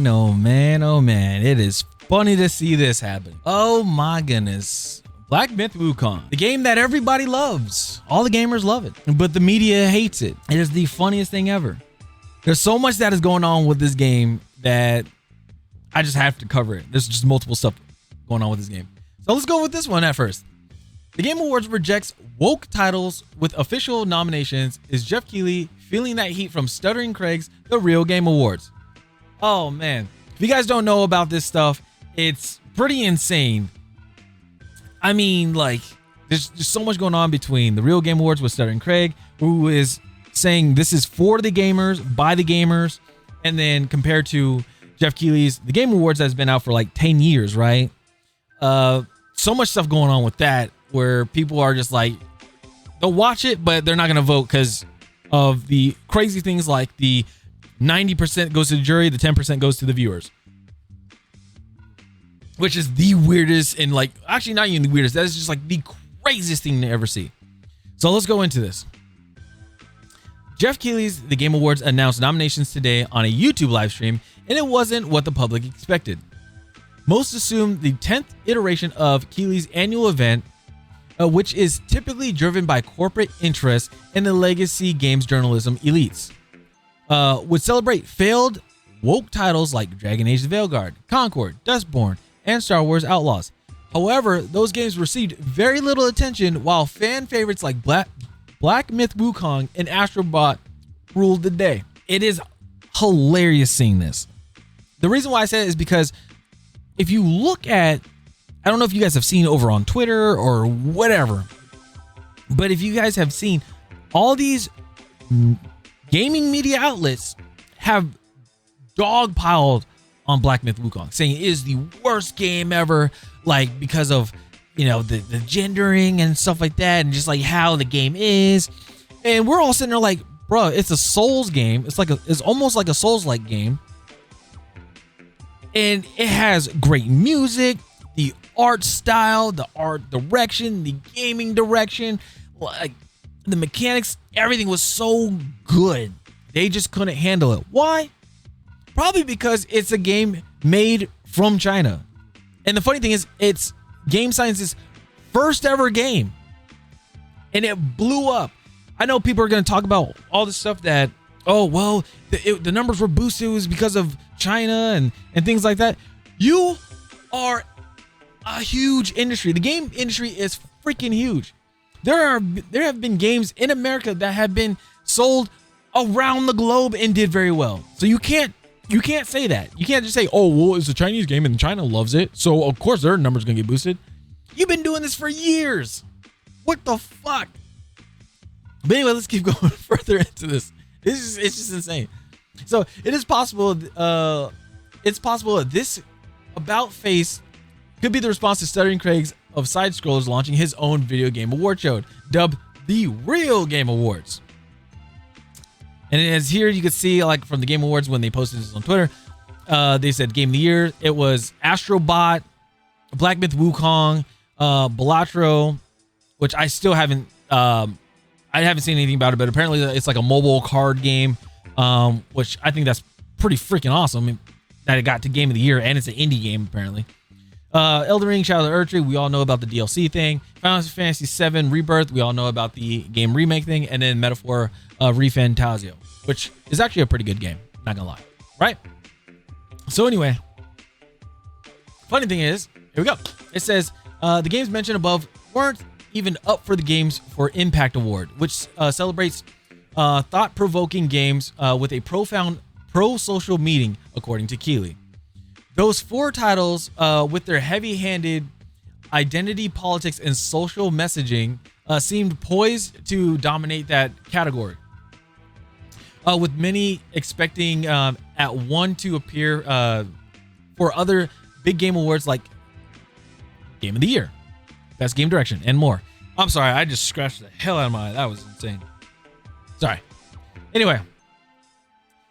man, oh man, oh man. It is funny to see this happen. Oh my goodness. Black Myth Wukong, the game that everybody loves. All the gamers love it, but the media hates it. It is the funniest thing ever. There's so much that is going on with this game that I just have to cover it. There's just multiple stuff going on with this game. So let's go with this one at first. The Game Awards rejects woke titles with official nominations. Is Jeff Keighley feeling that heat from Stuttering Craig's The Real Game Awards? Oh man, if you guys don't know about this stuff, it's pretty insane. I mean, like, there's just so much going on between the Real Game Awards with Stuttering Craig, who is saying this is for the gamers, by the gamers, and then compared to Jeff Keighley's The Game Awards that's been out for like 10 years, right? So much stuff going on with that where people are just like, they'll watch it, but they're not going to vote because of the crazy things like the 90% goes to the jury, the 10% goes to the viewers. Which is the weirdest and like, actually not even the weirdest. That is just like the craziest thing to ever see. So let's go into this. Jeff Keighley's The Game Awards announced nominations today on a YouTube live stream, and it wasn't what the public expected. Most assumed the 10th iteration of Keighley's annual event, which is typically driven by corporate interests and the legacy games journalism elites, would celebrate failed woke titles like Dragon Age: The Veilguard, Concord, Dustborn, and Star Wars Outlaws. However, those games received very little attention, while fan favorites like Black Myth Wukong and Astrobot ruled the day. It is hilarious seeing this. The reason why I say it is because if you look at, I don't know if you guys have seen over on Twitter or whatever, but if you guys have seen, all these gaming media outlets have dogpiled on Black Myth Wukong, saying it is the worst game ever, like because of, you know, the gendering and stuff like that, and just like how the game is. And we're all sitting there like, bro, it's a Souls game. It's almost like a Souls-like game, and it has great music, the art style, the art direction, the gaming direction, like the mechanics, everything was so good. They just couldn't handle it. Why? Probably because it's a game made from China. And the funny thing is, it's Game Science's first ever game. And it blew up. I know people are going to talk about all this stuff that, oh, well, the numbers were boosted. It was because of China and things like that. You are a huge industry. The game industry is freaking huge. There have been games in America that have been sold around the globe and did very well. So you can't say that. You can't just say, oh, well, it's a Chinese game and China loves it, so of course their numbers gonna get boosted. You've been doing this for years. What the fuck? But anyway, let's keep going further into this. It's just insane. So it is possible. It's possible that this about face could be the response to Stuttering Craig's of Side Scrollers launching his own video game award show, dubbed the Real Game Awards. And as here you can see, like from the Game Awards when they posted this on Twitter, they said Game of the Year. It was Astrobot, Black Myth Wukong, Balatro, which I still haven't, I haven't seen anything about it, but apparently it's like a mobile card game, which I think that's pretty freaking awesome that it got to Game of the Year, and it's an indie game apparently. Elden Ring, Shadow of the Erdtree, we all know about the DLC thing. Final Fantasy VII Rebirth, we all know about the game remake thing, and then Metaphor ReFantazio, which is actually a pretty good game, not gonna lie, right? So anyway, funny thing is, here we go. It says the games mentioned above weren't even up for the Games for Impact Award, which celebrates thought-provoking games with a profound pro-social meaning, according to Keighley. Those four titles, with their heavy-handed identity politics and social messaging, seemed poised to dominate that category, with many expecting at one to appear for other big game awards like Game of the Year, Best Game Direction, and more. I'm sorry, I just scratched the hell out of my eye. That was insane. Sorry. Anyway,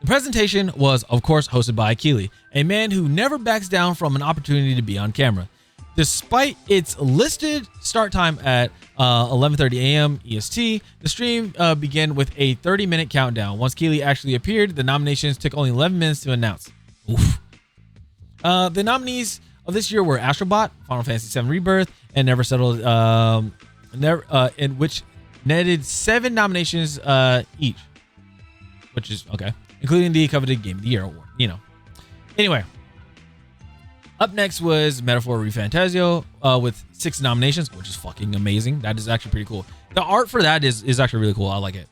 the presentation was, of course, hosted by Keighley, a man who never backs down from an opportunity to be on camera. Despite its listed start time at 11:30 a.m. EST, the stream began with a 30-minute countdown. Once Keighley actually appeared, the nominations took only 11 minutes to announce. Oof. The nominees of this year were Astrobot, Final Fantasy VII Rebirth, and Never Settled, in which netted 7 nominations each, which is okay, including the coveted Game of the Year award. Anyway, up next was Metaphor ReFantazio with 6 nominations, which is fucking amazing. That is actually pretty cool. The art for that is actually really cool. I like it.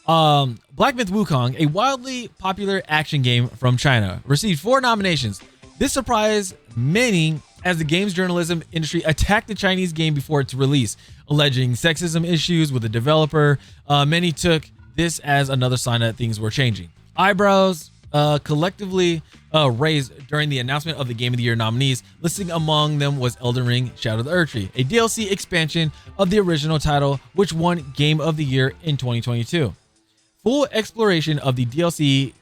Black Myth Wukong, a wildly popular action game from China, received 4 nominations. This surprised many as the games journalism industry attacked the Chinese game before its release, alleging sexism issues with the developer. Many took this as another sign that things were changing. Eyebrows collectively raised during the announcement of the Game of the Year nominees. Listing among them was Elden Ring Shadow of the Erdtree, a DLC expansion of the original title, which won Game of the Year in 2022. Full exploration of the DLC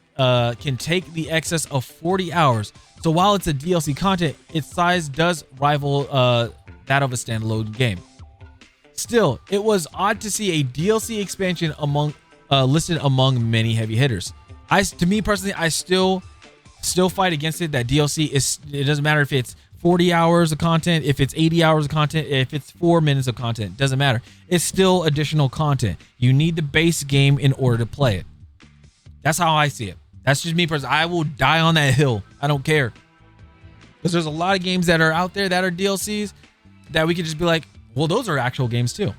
can take the excess of 40 hours. So while it's a DLC content, its size does rival that of a standalone game. Still, it was odd to see a DLC expansion listed among many heavy hitters. To me personally, I still fight against it. That DLC it doesn't matter if it's 40 hours of content, if it's 80 hours of content, if it's 4 minutes of content, doesn't matter. It's still additional content. You need the base game in order to play it. That's how I see it. That's just me personally. I will die on that hill. I don't care. Because there's a lot of games that are out there that are DLCs that we could just be like, well, those are actual games too.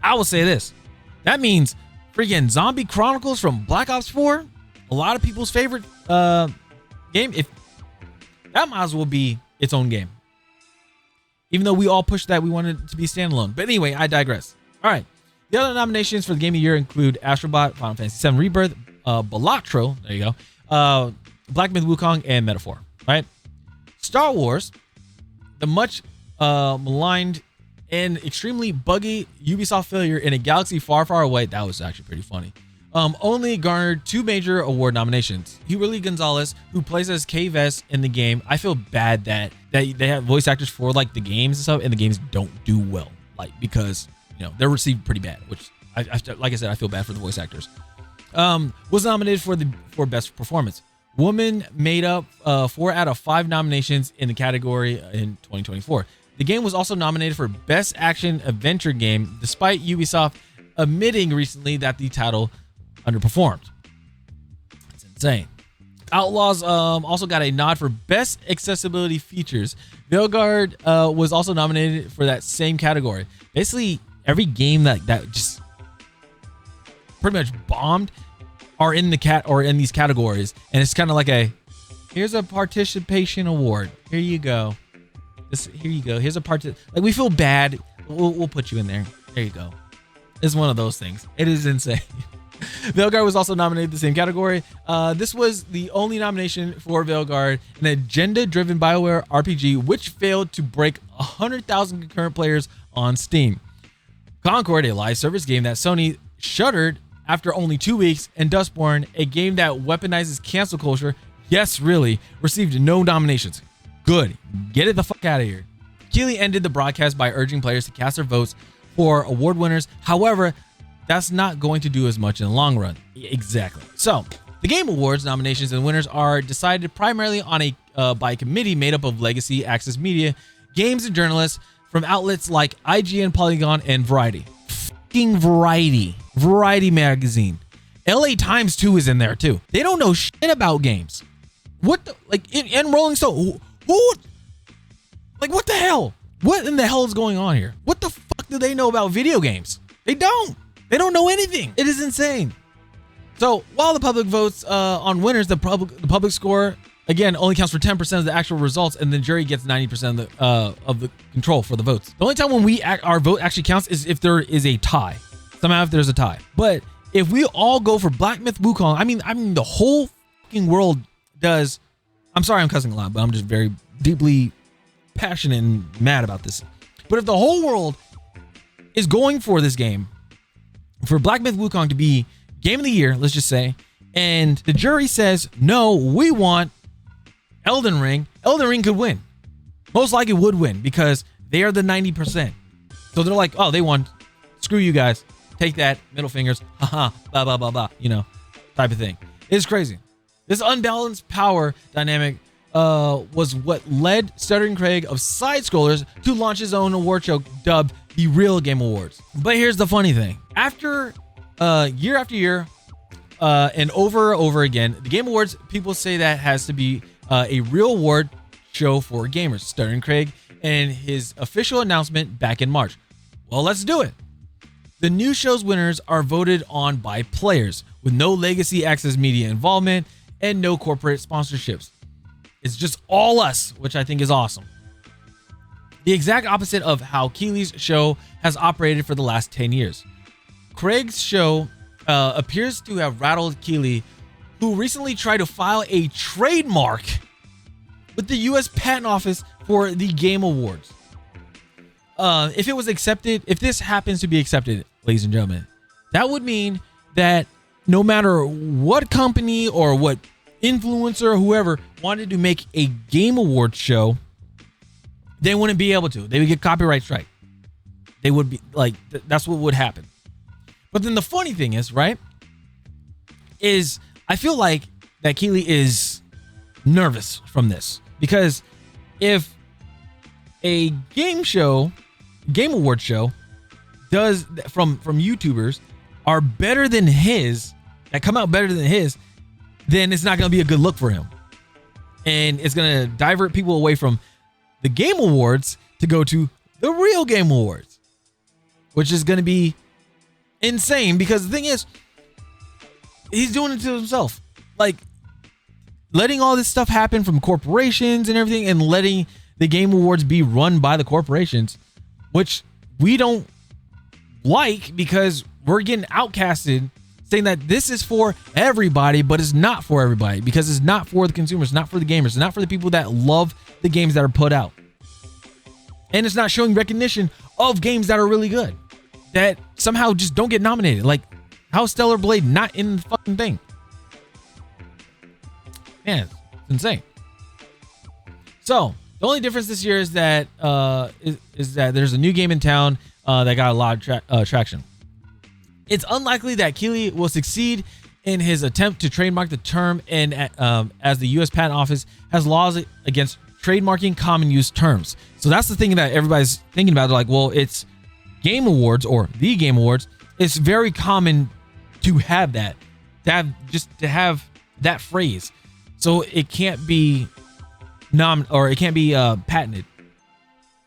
I will say this. That means freaking Zombie Chronicles from Black Ops 4, a lot of people's favorite game, if that might as well be its own game. Even though we all pushed that we wanted it to be standalone. But anyway, I digress. All right. The other nominations for the Game of the Year include Astrobot, Final Fantasy VII Rebirth, Balatro, there you go, Black Myth Wukong, and Metaphor, right? Star Wars, the much maligned and extremely buggy Ubisoft failure in a galaxy far, far away. That was actually pretty funny. Only garnered 2 major award nominations. Huberly Gonzalez, who plays as Kay Vess in the game. I feel bad that they have voice actors for like the games and stuff, and the games don't do well, like because they're received pretty bad. Which, like I said, I feel bad for the voice actors. Was nominated for best performance. Woman made up 4 out of 5 nominations in the category in 2024. The game was also nominated for best action adventure game, despite Ubisoft admitting recently that the title underperformed. That's insane. Outlaws also got a nod for best accessibility features. Veilguard was also nominated for that same category. Basically, every game that just pretty much bombed are in these categories, and it's kind of like here's a participation award. Here you go. Here you go. Here's a like we feel bad. We'll put you in there. There you go. It's one of those things. It is insane. Veilguard was also nominated in the same category. This was the only nomination for Veilguard, an agenda-driven BioWare RPG, which failed to break 100,000 concurrent players on Steam. Concord, a live service game that Sony shuttered after only 2 weeks, and Dustborn, a game that weaponizes cancel culture, yes, really, received no nominations. Good. Get it the fuck out of here. Keighley ended the broadcast by urging players to cast their votes for award winners. However, that's not going to do as much in the long run. Exactly. So, the Game Awards nominations and winners are decided primarily on by a committee made up of legacy access media, games and journalists from outlets like IGN, Polygon, and Variety. Fucking Variety. Variety magazine. LA Times too is in there too. They don't know shit about games. What the, and Rolling Stone. Who? Like, what the hell? What in the hell is going on here? What the fuck do they know about video games? They don't. They don't know anything. It is insane. So while the public votes on winners, the public score again only counts for 10% of the actual results, and the jury gets 90% of the control for the votes. The only time when our vote actually counts is if there is a tie. Somehow if there's a tie. But if we all go for Black Myth Wukong, I mean the whole fucking world does. I'm sorry I'm cussing a lot, but I'm just very deeply passionate and mad about this. But if the whole world is going for this game, for Black Myth Wukong to be Game of the Year, let's just say, and the jury says, no, we want Elden Ring could win. Most likely would win because they are the 90%. So they're like, oh, they won. Screw you guys. Take that. Middle fingers. Haha. Blah, blah, blah, blah. Type of thing. It's crazy. This unbalanced power dynamic was what led Stuttering Craig of Side Scrollers to launch his own award show dubbed the Real Game Awards. But here's the funny thing. After year after year and over again, the Game Awards, people say that has to be a real award show for gamers. Stuttering Craig and his official announcement back in March. Well, let's do it. The new show's winners are voted on by players with no legacy access media involvement and no corporate sponsorships. It's just all us, which I think is awesome. The exact opposite of how Keeley's show has operated for the last 10 years. Craig's show appears to have rattled Keeley, who recently tried to file a trademark with the US Patent Office for the Game Awards. If it was accepted, if this happens to be accepted, ladies and gentlemen, that would mean that no matter what company or what influencer or whoever wanted to make a Game Awards show, they wouldn't be able to. They would get copyright strike. They would be like, that's what would happen. But then the funny thing is, right, is I feel like that Keeley is nervous from this, because if a game award show does from YouTubers are better than his, that come out better than his, then it's not going to be a good look for him. And it's going to divert people away from the Game Awards to go to the Real Game Awards, which is going to be insane, because the thing is, he's doing it to himself. Like, letting all this stuff happen from corporations and everything, and letting the Game Awards be run by the corporations, which we don't like, because we're getting outcasted, saying that this is for everybody, but it's not for everybody, because it's not for the consumers, not for the gamers, it's not for the people that love the games that are put out. And it's not showing recognition of games that are really good, that somehow just don't get nominated. Like, how Stellar Blade not in the fucking thing? Man, it's insane. So the only difference this year is that is that there's a new game in town that got a lot of traction. It's unlikely that Keeley will succeed in his attempt to trademark the term, and as the U.S. Patent Office has laws against trademarking common use terms. So that's the thing that everybody's thinking about. They're like, well, it's Game Awards or the Game Awards. It's very common to have that, to have that phrase. So it can't be it can't be patented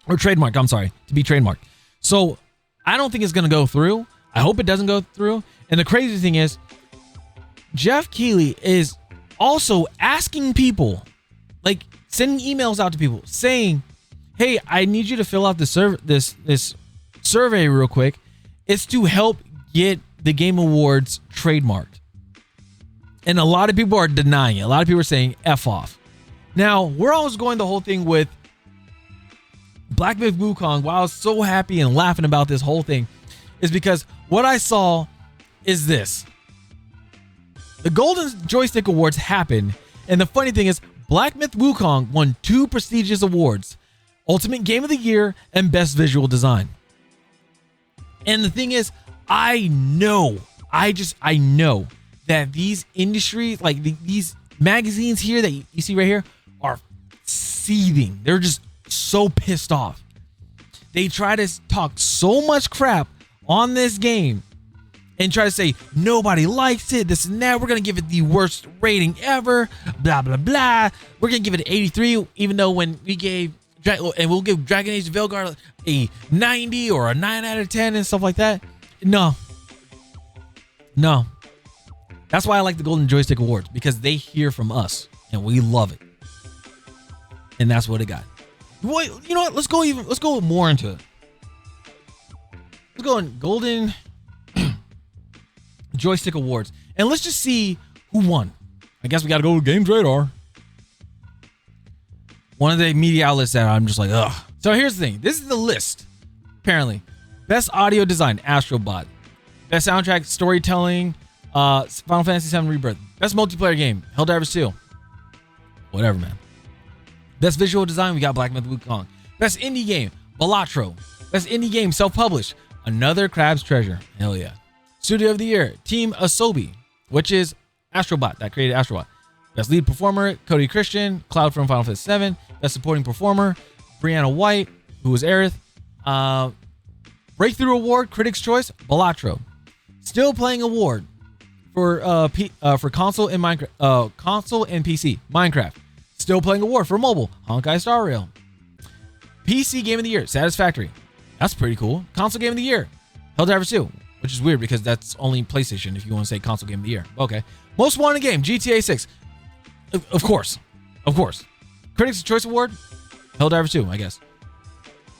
or trademarked. I'm sorry, to be trademarked. So I don't think it's going to go through. I hope it doesn't go through. And the crazy thing is, Jeff Keeley is also asking people, like sending emails out to people saying, hey, I need you to fill out this survey real quick. It's to help get the Game Awards trademarked. And a lot of people are denying it. A lot of people are saying F off. Now, we're always going the whole thing with Black Myth Wukong. Why I was so happy and laughing about this whole thing is because what I saw is this. The Golden Joystick Awards happened, and the funny thing is, Black Myth Wukong won 2 prestigious awards: Ultimate Game of the Year and Best Visual Design. And the thing is, I know that these industries, like these magazines here that you see right here, are seething. They're just so pissed off. They try to talk so much crap on this game and try to say nobody likes it, this and that. We're gonna give it the worst rating ever, blah blah blah. We're gonna give it an 83, even though when we gave, and we'll give Dragon Age Velgar a 90 or a 9 out of 10 and stuff like that. No. That's why I like the Golden Joystick Awards, because they hear from us and we love it. And that's what it got. Boy, you know what? Let's go more into it. Let's go in Golden Joystick Awards, and let's just see who won. I guess we got to go to Games Radar, one of the media outlets that I'm just like, ugh. So here's the thing. This is the list. Apparently, best audio design, Astrobot. Best soundtrack, storytelling, Final Fantasy VII Rebirth. Best multiplayer game, Helldivers 2. Whatever, man. Best visual design, we got Black Myth Wukong. Best indie game, Balatro. Best indie game, self-published, Another Crab's Treasure. Hell yeah. Studio of the Year, Team Asobi, which is Astrobot, that created Astrobot. Best lead performer, Cody Christian, Cloud from Final Fantasy VII. Best supporting performer, Brianna White, who was Aerith. Breakthrough award, Critics' Choice, Balatro. Still playing award for console and Minecraft, console and PC, Minecraft. Still playing award for mobile, Honkai Star Rail. PC Game of the Year, Satisfactory. That's pretty cool. Console Game of the Year, Helldivers 2, which is weird because that's only PlayStation if you want to say Console Game of the Year. Okay. Most Wanted Game, GTA 6. Of course. Critics' Choice Award, Helldivers 2, I guess.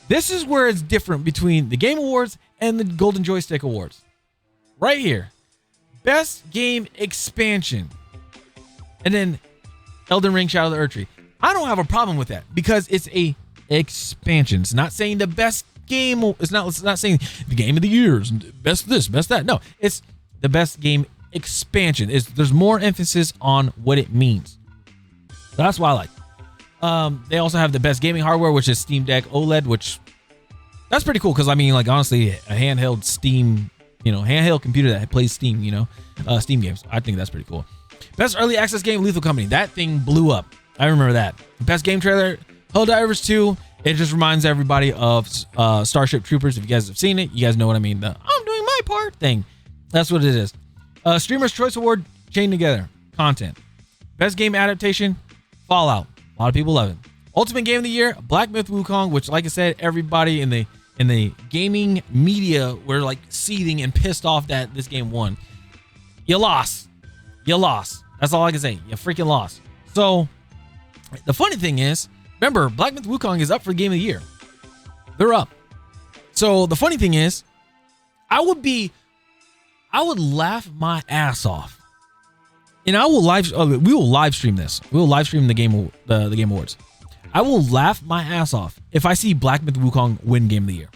This is where it's different between the Game Awards and the Golden Joystick Awards. Right here. Best Game Expansion. And then Elden Ring Shadow of the Erdtree. I don't have a problem with that because it's a expansion. It's not saying the best game. It's not saying the Game of the Year, best this, best that. No, it's the best game expansion. There's more emphasis on what it means. So that's why I like. They also have the best gaming hardware, which is Steam Deck OLED, which that's pretty cool because I mean, like honestly, a handheld Steam, handheld computer that plays Steam, Steam games. I think that's pretty cool. Best early access game, Lethal Company. That thing blew up. I remember that. Best game trailer, Helldivers 2. It just reminds everybody of Starship Troopers. If you guys have seen it, you guys know what I mean. The I'm doing my part thing. That's what it is. Streamer's Choice Award, Chained Together. Content. Best game adaptation, Fallout. A lot of people love it. Ultimate Game of the Year, Black Myth Wukong, which, like I said, everybody in the gaming media were like seething and pissed off that this game won. You lost. That's all I can say. You freaking lost. So the funny thing is, remember, Black Myth Wukong is up for Game of the Year. They're up. So the funny thing is, I would laugh my ass off, and we will live stream this. We will live stream the Game Awards. I will laugh my ass off if I see Black Myth Wukong win Game of the Year.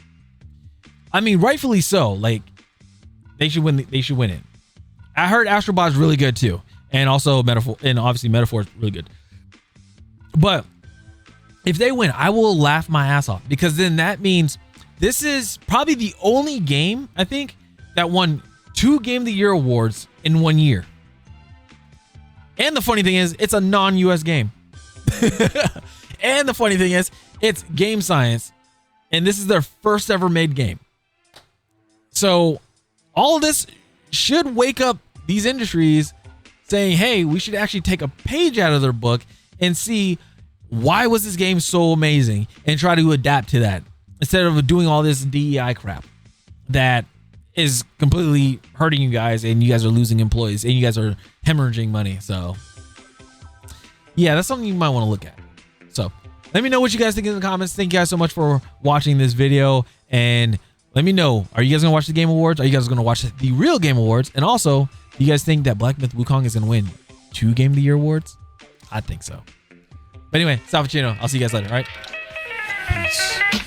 I mean, rightfully so. Like, they should win. They should win it. I heard Astro Bot is really good too, and also Metaphor, and obviously Metaphor is really good. But if they win, I will laugh my ass off because then that means this is probably the only game I think that won 2 Game of the Year awards in 1 year. And the funny thing is, it's a non-US game. And the funny thing is, it's Game Science, and this is their first ever made game. So all of this should wake up these industries saying, hey, we should actually take a page out of their book and see why was this game so amazing and try to adapt to that instead of doing all this DEI crap that is completely hurting you guys, and you guys are losing employees, and you guys are hemorrhaging money. So yeah, that's something you might want to look at. So let me know what you guys think in the comments. Thank you guys so much for watching this video, and let me know, are you guys gonna watch the Game Awards? Are you guys gonna watch the real Game Awards? And also, do you guys think that Black Myth Wukong is gonna win 2 Game of the Year awards? I think so. But anyway, Salvatino, I'll see you guys later. All right, peace.